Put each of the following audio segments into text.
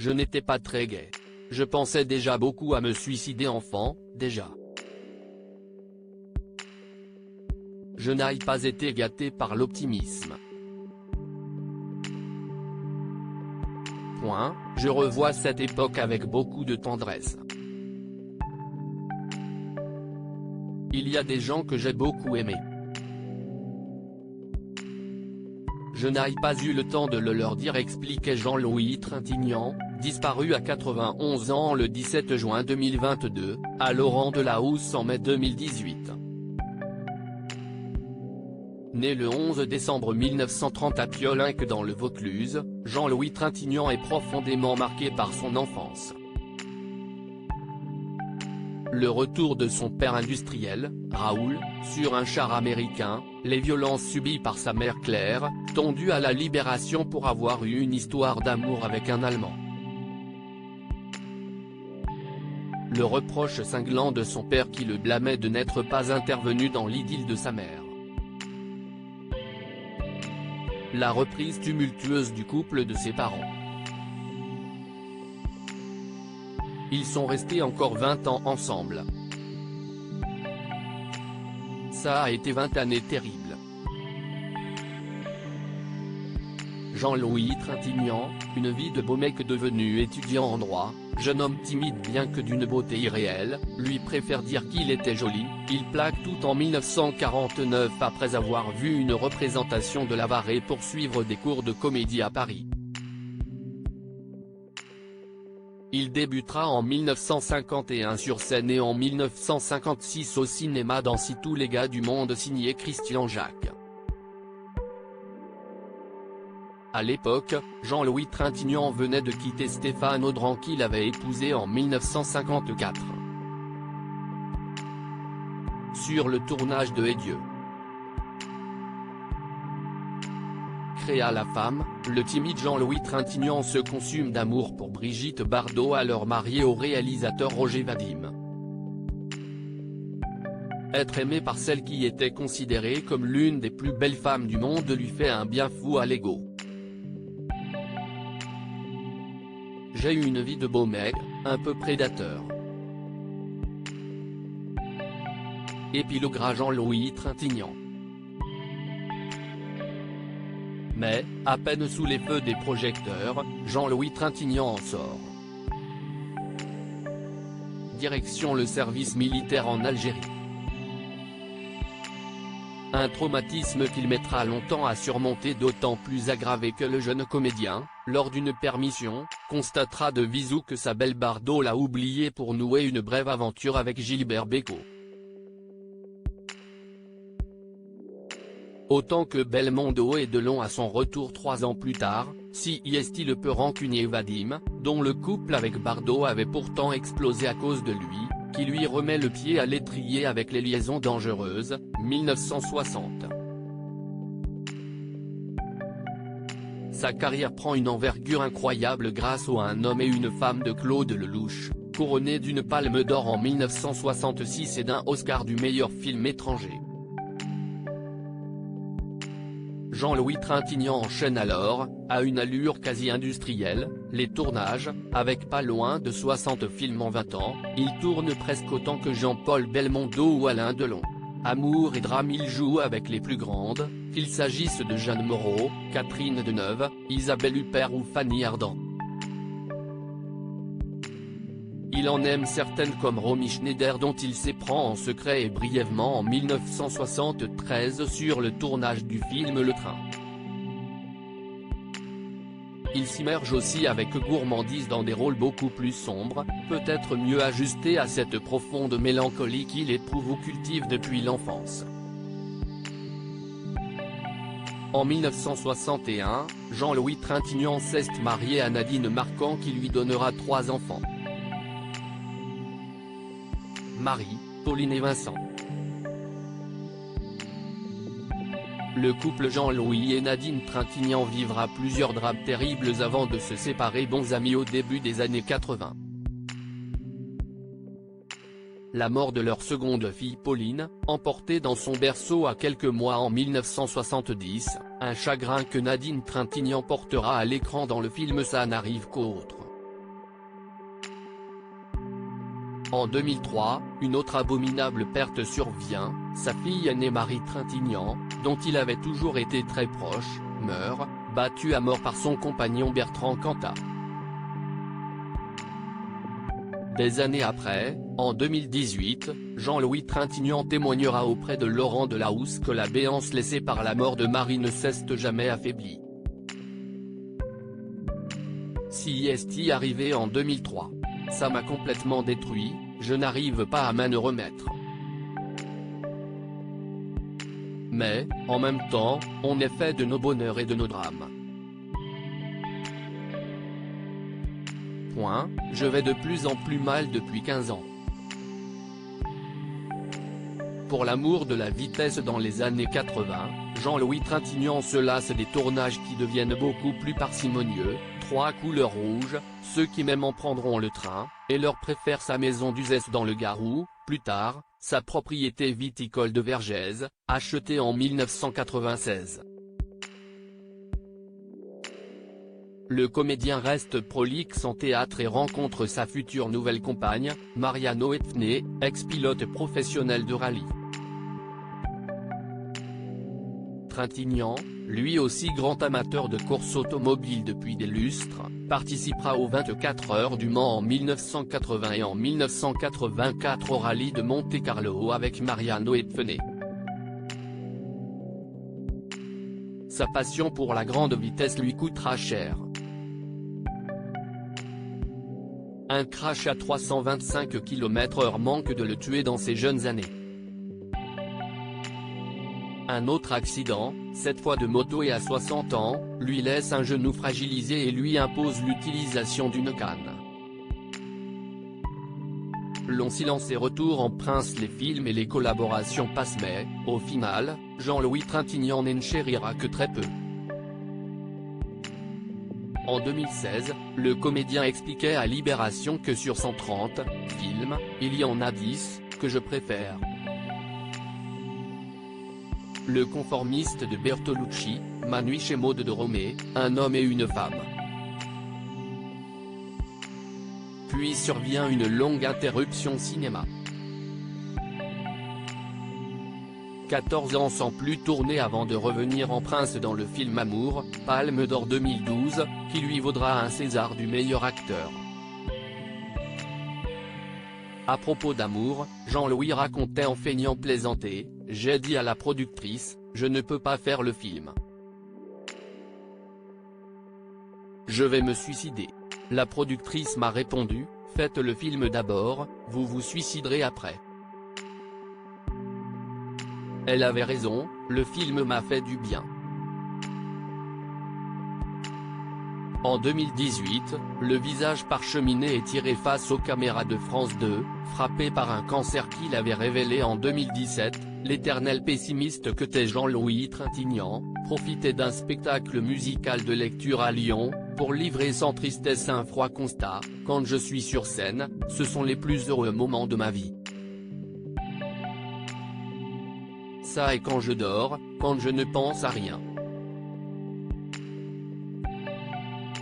Je n'étais pas très gai. Je pensais déjà beaucoup à me suicider enfant, déjà. Je n'ai pas été gâté par l'optimisme. Je revois cette époque avec beaucoup de tendresse. Il y a des gens que j'ai beaucoup aimés. Je n'ai pas eu le temps de le leur dire, expliquait Jean-Louis Trintignant, disparu à 91 ans le 17 juin 2022, à Laurent Delahousse en mai 2018. Né le 11 décembre 1930 à Piolinc dans le Vaucluse, Jean-Louis Trintignant est profondément marqué par son enfance. Le retour de son père industriel, Raoul, sur un char américain, les violences subies par sa mère Claire, tondue à la Libération pour avoir eu une histoire d'amour avec un Allemand. Le reproche cinglant de son père qui le blâmait de n'être pas intervenu dans l'idylle de sa mère. La reprise tumultueuse du couple de ses parents. Ils sont restés encore 20 ans ensemble. Ça a été 20 années terribles. Jean-Louis Trintignant, une vie de beau mec devenu étudiant en droit, jeune homme timide bien que d'une beauté irréelle, lui préfère dire qu'il était joli, il plaque tout en 1949 après avoir vu une représentation de Lavarée pour suivre des cours de comédie à Paris. Il débutera en 1951 sur scène et en 1956 au cinéma dans Si tous les gars du monde signé Christian Jacques. À l'époque, Jean-Louis Trintignant venait de quitter Stéphane Audran qu'il avait épousé en 1954. Sur le tournage de Et Dieu créa la femme, le timide Jean-Louis Trintignant se consume d'amour pour Brigitte Bardot, alors mariée au réalisateur Roger Vadim. Être aimé par celle qui était considérée comme l'une des plus belles femmes du monde lui fait un bien fou à l'ego. J'ai eu une vie de beau mec, un peu prédateur. Épilogue à Jean-Louis Trintignant. Mais, à peine sous les feux des projecteurs, Jean-Louis Trintignant en sort. Direction le service militaire en Algérie. Un traumatisme qu'il mettra longtemps à surmonter, d'autant plus aggravé que le jeune comédien, lors d'une permission, constatera de visu que sa belle Bardot l'a oublié pour nouer une brève aventure avec Gilbert Bécaud. Autant que Belmondo est de long à son retour 3 ans plus tard, si est le peu rancunier Vadim, dont le couple avec Bardot avait pourtant explosé à cause de lui, qui lui remet le pied à l'étrier avec Les liaisons dangereuses, 1960. Sa carrière prend une envergure incroyable grâce à Un homme et une femme de Claude Lelouch, couronné d'une Palme d'Or en 1966 et d'un Oscar du meilleur film étranger. Jean-Louis Trintignant enchaîne alors, à une allure quasi industrielle, les tournages, avec pas loin de 60 films en 20 ans, il tourne presque autant que Jean-Paul Belmondo ou Alain Delon. Amour et drame, il joue avec les plus grandes, qu'il s'agisse de Jeanne Moreau, Catherine Deneuve, Isabelle Huppert ou Fanny Ardant. Il en aime certaines comme Romy Schneider, dont il s'éprend en secret et brièvement en 1973 sur le tournage du film Le Train. Il s'immerge aussi avec gourmandise dans des rôles beaucoup plus sombres, peut-être mieux ajustés à cette profonde mélancolie qu'il éprouve ou cultive depuis l'enfance. En 1961, Jean-Louis Trintignant s'est marié à Nadine Marquand qui lui donnera 3 enfants. Marie, Pauline et Vincent. Le couple Jean-Louis et Nadine Trintignant vivra plusieurs drames terribles avant de se séparer bons amis au début des années 80. La mort de leur seconde fille Pauline, emportée dans son berceau à quelques mois en 1970, un chagrin que Nadine Trintignant portera à l'écran dans le film Ça n'arrive qu'aux autres. En 2003, une autre abominable perte survient, sa fille aînée Marie Trintignant, dont il avait toujours été très proche, meurt, battue à mort par son compagnon Bertrand Cantat. Des années après, en 2018, Jean-Louis Trintignant témoignera auprès de Laurent Delahousse que la béance laissée par la mort de Marie ne s'est jamais affaiblie. Si est arrivé en 2003. Ça m'a complètement détruit, je n'arrive pas à m'en remettre. Mais, en même temps, on est fait de nos bonheurs et de nos drames. Je vais de plus en plus mal depuis 15 ans. Pour l'amour de la vitesse dans les années 80, Jean-Louis Trintignant se lasse des tournages qui deviennent beaucoup plus parcimonieux, 3 couleurs rouges, ceux qui même en prendront le train, et leur préfèrent sa maison d'Uzès dans le Garou, plus tard, sa propriété viticole de Vergès, achetée en 1996. Le comédien reste prolixe en théâtre et rencontre sa future nouvelle compagne, Marianne Oetfné, ex-pilote professionnel de rallye. Trintignant, lui aussi grand amateur de course automobile depuis des lustres, participera aux 24 heures du Mans en 1980 et en 1984 au rallye de Monte-Carlo avec Marianne Oetfné. Sa passion pour la grande vitesse lui coûtera cher. Un crash à 325 km/h manque de le tuer dans ses jeunes années. Un autre accident, cette fois de moto et à 60 ans, lui laisse un genou fragilisé et lui impose l'utilisation d'une canne. Long silence et retour en prince, les films et les collaborations passent mais, au final, Jean-Louis Trintignant n'en chérira que très peu. En 2016, le comédien expliquait à Libération que sur 130 films, il y en a 10 que je préfère. Le conformiste de Bertolucci, Ma nuit chez Maud de Romée, Un homme et une femme. Puis survient une longue interruption cinéma. 14 ans sans plus tourner avant de revenir en prince dans le film Amour, Palme d'Or 2012, qui lui vaudra un César du meilleur acteur. À propos d'Amour, Jean-Louis racontait en feignant plaisanter, « J'ai dit à la productrice, je ne peux pas faire le film. Je vais me suicider. La productrice m'a répondu, faites le film d'abord, vous vous suiciderez après. Elle avait raison, le film m'a fait du bien. » En 2018, le visage parcheminé et tiré face aux caméras de France 2, frappé par un cancer qu'il avait révélé en 2017, l'éternel pessimiste que t'es Jean-Louis Trintignant, profitait d'un spectacle musical de lecture à Lyon, pour livrer sans tristesse un froid constat, « Quand je suis sur scène, ce sont les plus heureux moments de ma vie. Ça et quand je dors, quand je ne pense à rien.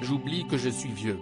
J'oublie que je suis vieux. »